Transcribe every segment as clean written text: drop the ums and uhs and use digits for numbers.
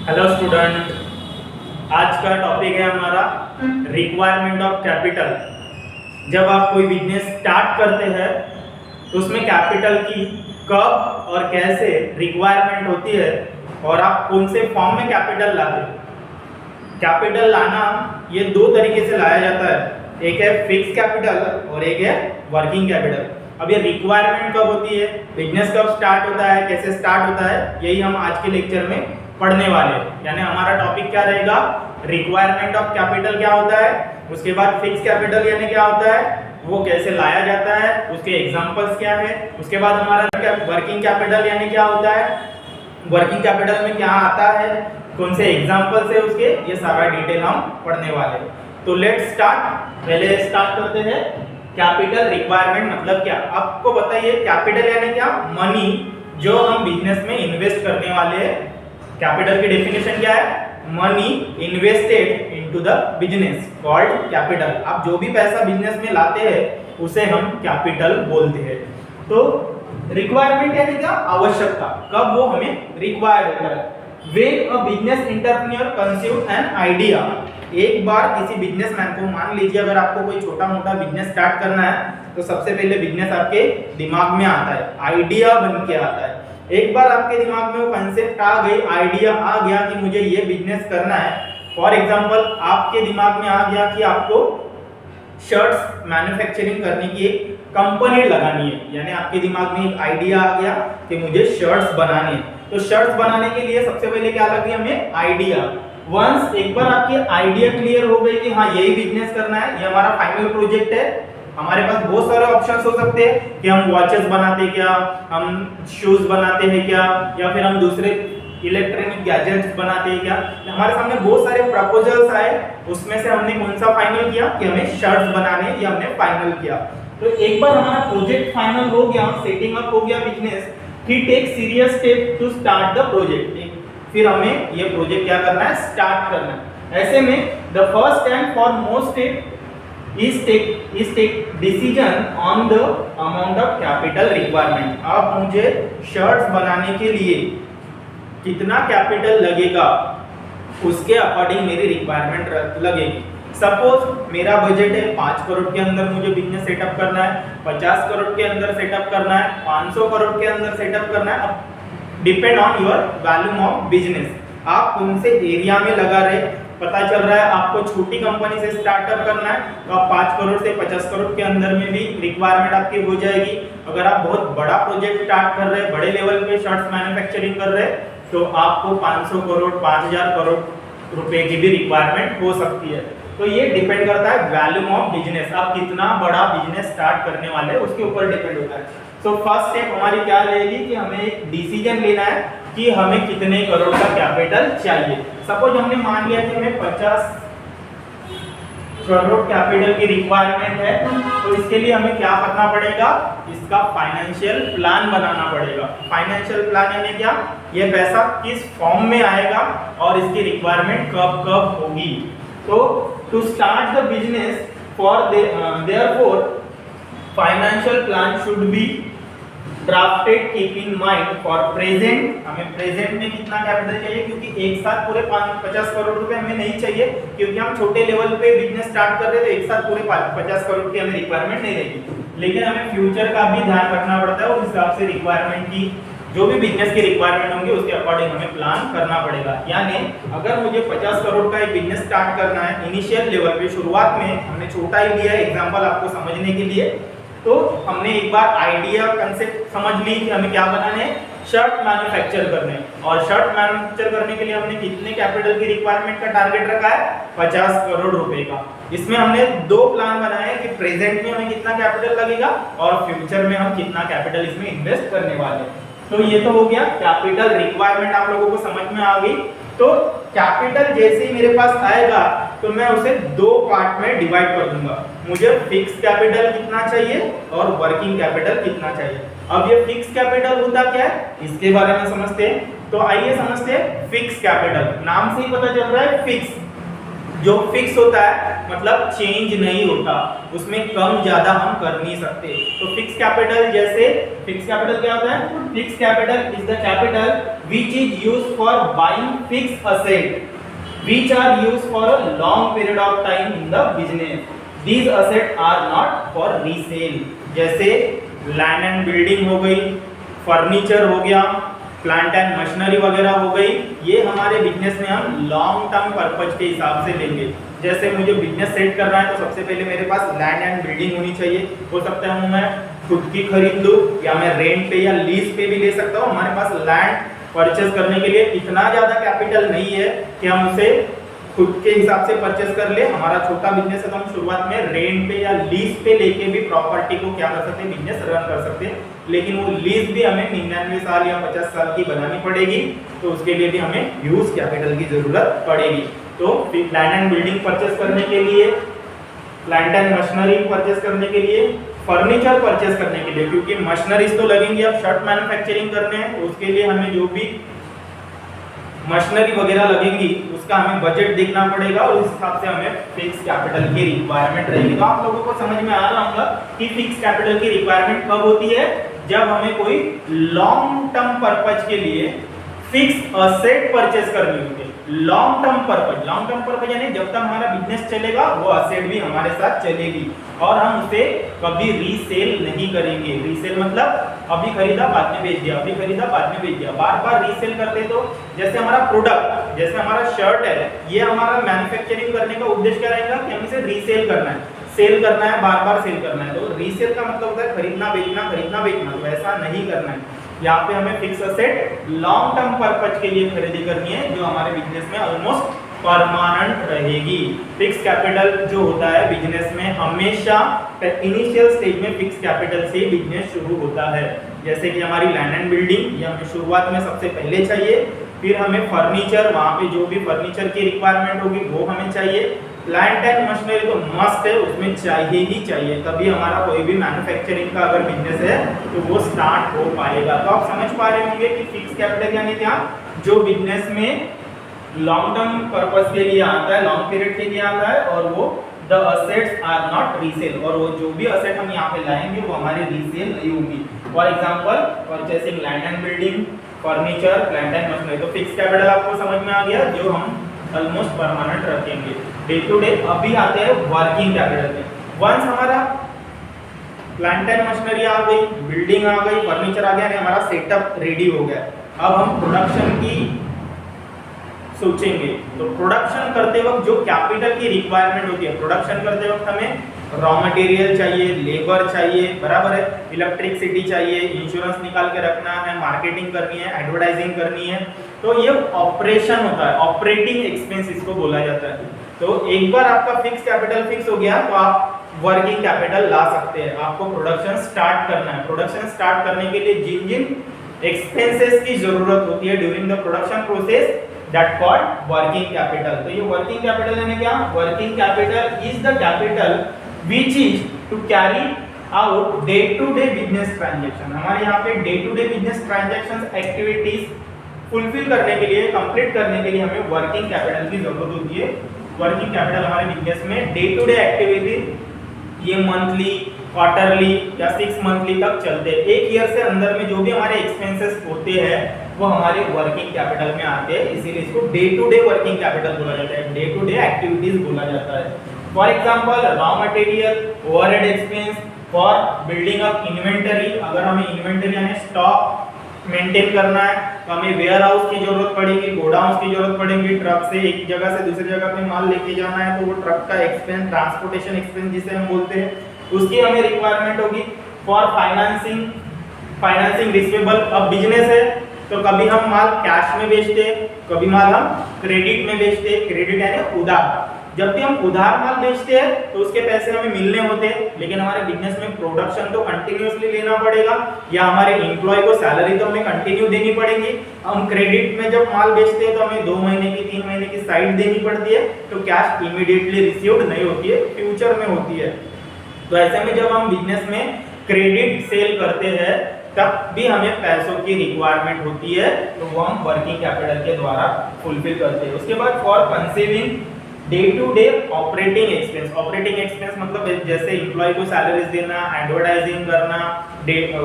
Hello student, आज का topic है हमारा रिक्वायरमेंट ऑफ कैपिटल। जब आप कोई बिजनेस स्टार्ट करते हैं तो उसमें कैपिटल की कब और कैसे रिक्वायरमेंट होती है और आप कौन से फॉर्म में कैपिटल लाते हैं। कैपिटल लाना ये दो तरीके से लाया जाता है, एक है फिक्स कैपिटल और एक है वर्किंग कैपिटल। अब ये रिक्वायरमेंट कब होती है, बिजनेस कब स्टार्ट होता है, कैसे स्टार्ट होता है, यही हम आज के लेक्चर में पढ़ने वाले हैं। यानी हमारा टॉपिक क्या रहेगा, रिक्वायरमेंट ऑफ कैपिटल क्या होता है, उसके बाद फिक्स कैपिटल यानी क्या होता है, वो कैसे लाया जाता है, उसके एग्जांपल्स क्या है, उसके बाद हमारा वर्किंग कैपिटल यानी क्या होता है, वर्किंग कैपिटल में क्या आता है, कौन से एग्जांपल्स है उसके, ये सारा डिटेल हम पढ़ने वाले हैं। तो लेट्स स्टार्ट। पहले स्टार्ट करते हैं कैपिटल रिक्वायरमेंट मतलब क्या। आपको बताइए कैपिटल यानी क्या, मनी जो हम बिजनेस में इन्वेस्ट करने वाले हैं। कैपिटल की डेफिनेशन क्या है, money invested into the business called capital. आप जो भी पैसा बिजनेस में लाते हैं उसे हम कैपिटल बोलते हैं। तो रिक्वायरमेंट यानी क्या, आवश्यकता, कब वो हमें रिक्वायर्ड होता है। When a business entrepreneur conceive an idea, एक बार किसी बिजनेसमैन को, मान लीजिए अगर आपको कोई छोटा मोटा बिजनेस स्टार्ट करना है तो सबसे पहले बिजनेस आपके दिमाग में आता है, आइडिया बन के आता है। एक बार आपके दिमाग में वो कंसेप्ट आ गई, आइडिया आ गया कि मुझे ये बिजनेस करना है। फॉर एग्जांपल आपके दिमाग में आ गया कि आपको शर्ट्स मैन्युफैक्चरिंग करने की एक कंपनी लगानी है, यानी आपके दिमाग में एक आइडिया आ गया कि मुझे शर्ट्स बनानी है। तो शर्ट्स बनाने के लिए सबसे पहले क्या लगी हमें, आइडिया। वंस एक बार आपकी आइडिया क्लियर हो गई कि हाँ यही बिजनेस करना है, ये हमारा फाइनल प्रोजेक्ट है, हमारे पास बहुत सारे ऑप्शंस हो सकते हैं कि हम वॉचेस बनाते क्या, हम शूज बनाते हैं क्या, या फिर हम दूसरे इलेक्ट्रॉनिक गैजेट्स बनाते हैं क्या। हमारे सामने बहुत सारे प्रपोजल्स आए, उसमें से हमने कौन सा फाइनल किया कि हमें शर्ट्स बनाने, ये हमने फाइनल किया। तो एक बार हमारा प्रोजेक्ट फाइनल हो गया, सेटिंग अप हो गया business, he take serious step to start the project. फिर हमें ये प्रोजेक्ट क्या करना है, स्टार्ट करना है। ऐसे में the first and foremost step is take decision on the amount of capital requirement। अब मुझे शर्ट्स बनाने के लिए कितना कैपिटल लगेगा उसके अकॉर्डिंग मेरी रिक्वायरमेंट लगेगी। सपोज मेरा बजट है 5 करोड़ के अंदर मुझे बिजनेस सेटअप करना है, 50 करोड़ के अंदर सेटअप करना है, 500 करोड़ के अंदर सेटअप करना है। अब depend on your volume of business, आप कौन से एरिया में लगा रहे। पता चल रहा है आपको छोटी कंपनी से स्टार्टअप करना है तो आप 5 करोड़ से 50 करोड़ के अंदर में भी रिक्वायरमेंट आपकी हो जाएगी। अगर आप बहुत बड़ा प्रोजेक्ट स्टार्ट कर रहे हैं, बड़े लेवल पे शर्ट्स मैन्युफैक्चरिंग कर रहे हैं, तो आपको 500 करोड़ 5000 करोड़ रुपए की भी रिक्वायरमेंट हो सकती है। तो ये डिपेंड करता है वॉल्यूम ऑफ बिजनेस, आप कितना बड़ा बिजनेस स्टार्ट करने वाले हैं उसके ऊपर डिपेंड होता है। सो फर्स्ट स्टेप हमारी क्या रहेगी कि हमें एक डिसीजन लेना है कि हमें कितने करोड़ का कैपिटल चाहिए। सपोज हमने मान लिया कि हमें 50 करोड़ कैपिटल की रिक्वायरमेंट है, तो इसके लिए हमें क्या करना पड़ेगा, इसका फाइनेंशियल प्लान बनाना पड़ेगा। फाइनेंशियल प्लान यानी क्या, ये पैसा किस फॉर्म में आएगा और इसकी रिक्वायरमेंट कब कब होगी। तो to start the business for therefore financial plan should be drafted keep in mind for present. हमें प्रेजेंट में कितना कैपिटल चाहिए, क्योंकि एक साथ पूरे 50 करोड़ रुपए हमें नहीं चाहिए, क्योंकि हम छोटे लेवल पे बिजनेस स्टार्ट कर रहे हैं तो एक साथ पूरे 50 करोड़ की हमें रिक्वायरमेंट नहीं रहेगी। लेकिन हमें फ्यूचर का भी ध्यान रखना पड़ता है और उस हिसाब से रिक्वायरमेंट की जो भी बिजनेस की रिक्वायरमेंट होंगी उसके अकॉर्डिंग हमें प्लान करना पड़ेगा। यानी अगर मुझे 50 करोड़ का एक बिजनेस स्टार्ट करना है इनिशियल लेवल पे, शुरुआत में हमने छोटा ही लिया है एग्जांपल आपको समझने के लिए, तो हमने एक बार आइडिया कंसेप्ट समझ ली कि हमें क्या बनाने हैं, शर्ट मैन्युफैक्चर करने। और शर्ट मैन्युफैक्चर करने के लिए हमने कितने कैपिटल की रिक्वायरमेंट का टारगेट रखा है, 50 करोड़ रुपए का। इसमें हमने दो प्लान बनाए कि प्रेजेंट में हमें कितना कैपिटल लगेगा और फ्यूचर में हम कितना कैपिटल इसमें इन्वेस्ट करने वाले हैं। तो ये तो हो गया कैपिटल रिक्वायरमेंट, आप लोगों को समझ में आ गई। तो कैपिटल जैसे ही मेरे पास आएगा तो मैं उसे दो पार्ट में डिवाइड कर दूंगा। मुझे फिक्स कैपिटल कितना चाहिए और वर्किंग कैपिटल कितना चाहिए। अब ये फिक्स कैपिटल होता क्या है इसके बारे में समझते हैं। तो आइए समझते हैं फिक्स कैपिटल। नाम से ही पता चल रहा है फिक्स, जो फिक्स होता है मतलब चेंज नहीं होता, उसमें कम ज्यादा हम कर नहीं सकते। तो फिक्स कैपिटल, जैसे फिक्स कैपिटल क्या होता है? Fix capital is the capital which is used for buying fix asset which are used for a long period of time in the business. These assets are not for resale. जैसे land and building हो गई, furniture हो गया, plant and machinery वगैरह हो गई, ये हमारे बिजनेस में हम लॉन्ग टर्म पर्पज के हिसाब से लेंगे। जैसे मुझे बिजनेस सेट करना है तो सबसे पहले मेरे पास लैंड एंड बिल्डिंग होनी चाहिए। हो सकता है मैं खुद की खरीद लूँ या मैं रेंट पे या लीज पे भी ले सकता हूँ। हमारे पास लैंड परचेज करने के लिए इतना ज़्यादा कैपिटल नहीं है कि हम उसे खुद के हिसाब से परचेज कर ले। हमारा छोटा बिजनेस है तो हम शुरुआत में रेंट पे या लीज पे लेके भी प्रॉपर्टी को क्या कर सकते हैं, बिजनेस रन कर सकते हैं। लेकिन वो लीज भी हमें 99 साल या 50 साल की बनानी पड़ेगी, तो उसके लिए भी हमें ह्यूज कैपिटल की जरूरत पड़ेगी। तो लैंड एंड बिल्डिंग परचेज करने के लिए, प्लांट एंड मशीनरी परचेज करने के लिए, फर्नीचर परचेज करने के लिए, क्योंकि मशीनरीज तो लगेंगी, अब शर्ट मैन्युफैक्चरिंग करने हैं तो उसके लिए हमें जो भी मशीनरी वगैरह लगेंगी उसका हमें बजट देखना पड़ेगा और उस हिसाब से हमें फिक्स कैपिटल की रिक्वायरमेंट रहेगी। तो आप लोगों को समझ में आ रहा होगा कि फिक्स कैपिटल की रिक्वायरमेंट कब होती है, जब हमें कोई लॉन्ग टर्म पर्पज के लिए फिक्स असेट परचेज करनी होती है। लॉन्ग टर्म पर्पज यानी जब तक हमारा बिजनेस चलेगा वो असेट भी हमारे साथ चलेगी और हम उसे कभी रीसेल नहीं करेंगे। रीसेल मतलब अभी खरीदा बाद में बेच दिया, अभी खरीदा बाद में बेच दिया, बार बार रीसेल करते तो जैसे हमारा प्रोडक्ट, जैसे हमारा शर्ट है, ये हमारा मैन्युफैक्चरिंग करने का उद्देश्य क्या रहेगा कि हमें इसे रीसेल करना है, सेल करना है, बार बार सेल करना है। तो रीसेल का मतलब होता है खरीदना बेचना, खरीदना बेचना, तो ऐसा नहीं करना है। यहाँ पे हमें fix asset long term purpose के लिए खरीदी करनी है जो हमारे बिजनेस में ऑलमोस्ट परमानेंट रहेगी। फिक्स कैपिटल जो होता है बिजनेस में हमेशा इनिशियल स्टेज में फिक्स कैपिटल से बिजनेस शुरू होता है। जैसे कि हमारी लैंड एंड बिल्डिंग, ये हमें शुरुआत में सबसे पहले चाहिए, फिर हमें फर्नीचर, वहाँ पे जो भी फर्नीचर की रिक्वायरमेंट होगी वो हमें चाहिए। प्लांट एंड मशीनरी तो मस्ट है, उसमें चाहिए ही चाहिए, तभी हमारा कोई भी मैन्युफैक्चरिंग का अगर बिजनेस है तो वो स्टार्ट हो पाएगा। तो आप समझ पा रहे होंगे कि फिक्स कैपिटल यानी क्या, जो बिजनेस में लॉन्ग टर्म पर्पस के लिए आता है, लॉन्ग पीरियड के लिए आता है, और वो the assets are not resale, और वो जो भी असेट हम यहाँ पे लाएंगे वो हमारे रीसेल नहीं होगी। For example purchasing land and building, furniture, plant and machinery. तो फिक्स कैपिटल आपको समझ में आ गया, जो हम ऑलमोस्ट परमानेंट रखेंगे डे टू डे। अभी आते हैं वर्किंग कैपिटल में। वंस हमारा प्लांट एंड मशीनरी आ गई, बिल्डिंग आ गई, फर्नीचर आ गया, हमारा सेटअप रेडी हो गया, अब हम प्रोडक्शन की सोचेंगे। तो प्रोडक्शन करते वक्त जो कैपिटल की रिक्वायरमेंट होती है, प्रोडक्शन करते वक्त हमें रॉ मटेरियल चाहिए, लेबर चाहिए, बराबर है, इलेक्ट्रिसिटी चाहिए, इंश्योरेंस निकाल के रखना है, मार्केटिंग करनी है, एडवर्टाइजिंग करनी है। तो ये ऑपरेशन होता है, ऑपरेटिंग एक्सपेंस इसको बोला जाता है। तो एक बार आपका फिक्स कैपिटल फिक्स हो गया तो आप वर्किंग कैपिटल ला सकते हैं। आपको प्रोडक्शन स्टार्ट करना है, प्रोडक्शन स्टार्ट करने के लिए जिन जिन एक्सपेंसेस की जरूरत होती है during the production process, that called working capital. तो ये वर्किंग कैपिटल यानी क्या, working capital is the capital which is to carry out day to day business transaction। हमारे यहाँ पे day to day business transactions activities fulfil करने के लिए, कंप्लीट करने के लिए हमें वर्किंग कैपिटल की जरूरत होती है। वर्किंग कैपिटल हमारे बिजनेस में डे टू डे एक्टिविटी, ये मंथली, क्वार्टरली या 6 मंथली तक चलते हैं। एक ईयर से अंदर में जो भी हमारे एक्सपेंसेस होते हैं वो हमारे वर्किंग कैपिटल में आते हैं, इसीलिए इसको day to day working capital बोला जाता है, डे टू डे एक्टिविटीज बोला जाता है। For example raw material, overhead expense for building up inventory, अगर हमें इन्वेंटरी यानी स्टॉक मेंटेन करना है तो हमें वेयर हाउस की जरूरत पड़ेगी, गोडाउन की जरूरत पड़ेगी, ट्रक से एक जगह से दूसरी जगह पे माल लेके जाना है तो वो ट्रक का एक्सपेंस, ट्रांसपोर्टेशन एक्सपेंस जिसे हम बोलते हैं, उसकी हमें रिक्वायरमेंट होगी। फॉर फाइनेंसिंग रिसीवेबल, अब बिजनेस है तो कभी हम माल कैश में बेचते हैं, कभी माल हम क्रेडिट में बेचते हैं। क्रेडिट यानी उधार, जब भी हम उधार माल बेचते हैं तो उसके पैसे हमें मिलने होते हैं, लेकिन हमारे बिजनेस में प्रोडक्शन तो कंटिन्यूअसली लेना पड़ेगा, या हमारे एम्प्लॉय को सैलरी तो हमें कंटिन्यू देनी पड़ेगी। हम क्रेडिट में जब माल बेचते हैं तो हमें 2 महीने की 3 महीने की साइड देनी पड़ती है, तो कैश इमीडिएटली रिसीव्ड नहीं होती है, फ्यूचर में होती है। तो ऐसे में जब हम बिजनेस में क्रेडिट सेल करते हैं तब भी हमें पैसों की रिक्वायरमेंट होती है, तो वो हम वर्किंग कैपिटल के द्वारा फुलफिल करते हैं। उसके बाद for conceiving day to day operating expense. Operating expense मतलब जैसे एम्प्लॉय को सैलरीज देना, एडवर्टाइजिंग करना,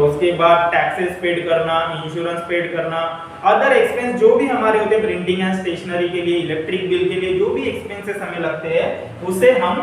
उसके बाद टैक्सेस पेड करना, इंश्योरेंस पेड करना, अदर एक्सपेंस जो भी हमारे होते हैं प्रिंटिंग एंड स्टेशनरी के लिए, इलेक्ट्रिक बिल के लिए, जो भी एक्सपेंसेस हमें लगते हैं उसे हम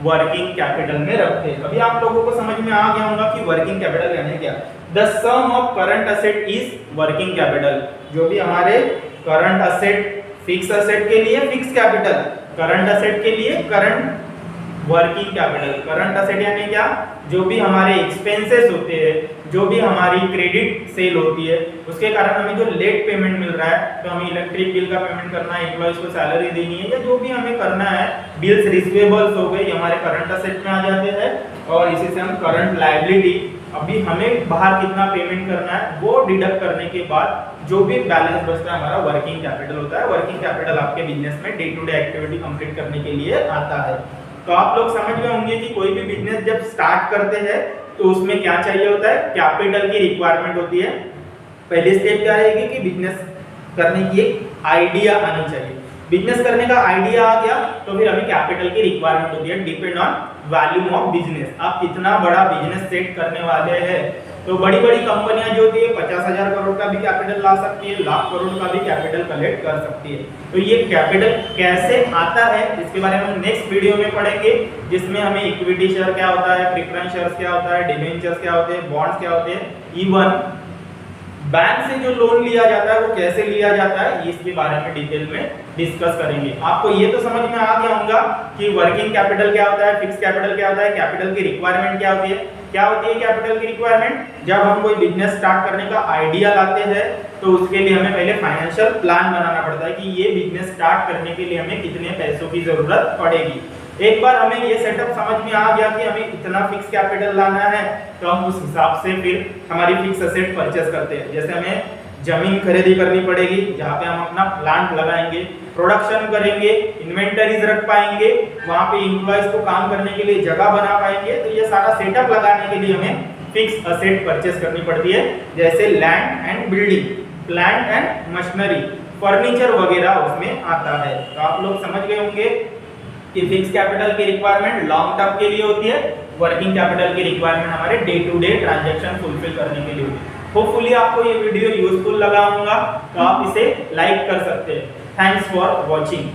वर्किंग कैपिटल में रखते हैं। अभी आप लोगों को समझ में आ गया होगा कि वर्किंग कैपिटल यानी क्या। The sum of current asset is working capital. जो भी हमारे करंट असेट, फिक्स असेट के लिए फिक्स कैपिटल, करंट असेट के लिए current working capital. Current asset यानी क्या, जो भी हमारे एक्सपेंसेस होते हैं, जो भी हमारी क्रेडिट सेल होती है, उसके कारण हमें जो लेट पेमेंट मिल रहा है, तो हमें इलेक्ट्रिक बिल का पेमेंट करना है, एम्प्लॉइज को सैलरी देनी है, या जो भी हमें करना है, बिल्स रिसीवेबल्स हो गए, हमारे करंट असेट में आ जाते हैं। और इसी से हम करंट लायबिलिटी, अभी हमें बाहर कितना पेमेंट करना है वो डिडक्ट करने के बाद जो भी बैलेंस बचता है हमारा वर्किंग कैपिटल होता है। वर्किंग कैपिटल आपके बिजनेस में day to day activity complete करने के लिए आता है। तो आप लोग समझ गए होंगे कि कोई भी बिजनेस जब स्टार्ट करते हैं तो उसमें क्या चाहिए होता है, कैपिटल की रिक्वायरमेंट होती है। पहली स्टेप क्या रहेगी कि बिजनेस करने की एक आइडिया आनी चाहिए। बिजनेस करने का आइडिया आ गया तो फिर हमें कैपिटल की रिक्वायरमेंट होती है, depend on volume of business. आप कितना बड़ा बिजनेस सेट करने वाले हैं, तो बड़ी बड़ी कंपनियां जो होती है 50,000 करोड़ का भी कैपिटल ला सकती है, लाख करोड़ का भी कैपिटल कलेक्ट कर सकती है। तो ये कैपिटल कैसे आता है इसके बारे में हम नेक्स्ट वीडियो में पढ़ेंगे, जिसमें हमें इक्विटी शेयर क्या होता है, प्रेफरेंस शेयर्स क्या होता है, डिबेंचर्स क्या होते हैं, बॉन्ड्स क्या होते हैं, इवन बैंक से जो लोन लिया जाता है वो कैसे लिया जाता है, इसके बारे में डिटेल में डिस्कस करेंगे। आपको ये तो समझ में आ गया होगा कि वर्किंग कैपिटल क्या होता है, फिक्स कैपिटल क्या होता है, कैपिटल की रिक्वायरमेंट क्या होती है। क्या होती है कैपिटल की रिक्वायरमेंट? जब हम कोई बिजनेस स्टार्ट करने का आइडिया लाते हैं तो उसके लिए हमें पहले फाइनेंशियल प्लान बनाना पड़ता है कि ये बिजनेस स्टार्ट करने के लिए हमें कितने पैसों की जरूरत पड़ेगी। एक बार हमें ये सेटअप समझ में आ गया कि हमें इतना फिक्स कैपिटल लाना है, तो हम उस हिसाब से फिर हमारी फिक्स एसेट परचेस करते हैं। जैसे हमें जमीन खरीदी करनी पड़ेगी जहाँ पे हम अपना प्लांट लगाएंगे, प्रोडक्शन करेंगे, इन्वेंटरीज रख पाएंगे, वहाँ पे एम्प्लॉइज को काम करने के लिए जगह बना पाएंगे। तो ये सारा सेटअप लगाने के लिए हमें फिक्स एसेट परचेस करनी पड़ती है, जैसे land and building, plant and machinery, furniture वगैरह उसमें आता है। तो आप लोग समझ गए होंगे कि फिक्स कैपिटल की रिक्वायरमेंट लॉन्ग टर्म के लिए होती है, वर्किंग कैपिटल की रिक्वायरमेंट हमारे day to day transaction fulfil करने के लिए होती है। होपफुली आपको ये वीडियो यूजफुल लगा होगा, तो आप इसे लाइक कर सकते हैं। Thanks for watching.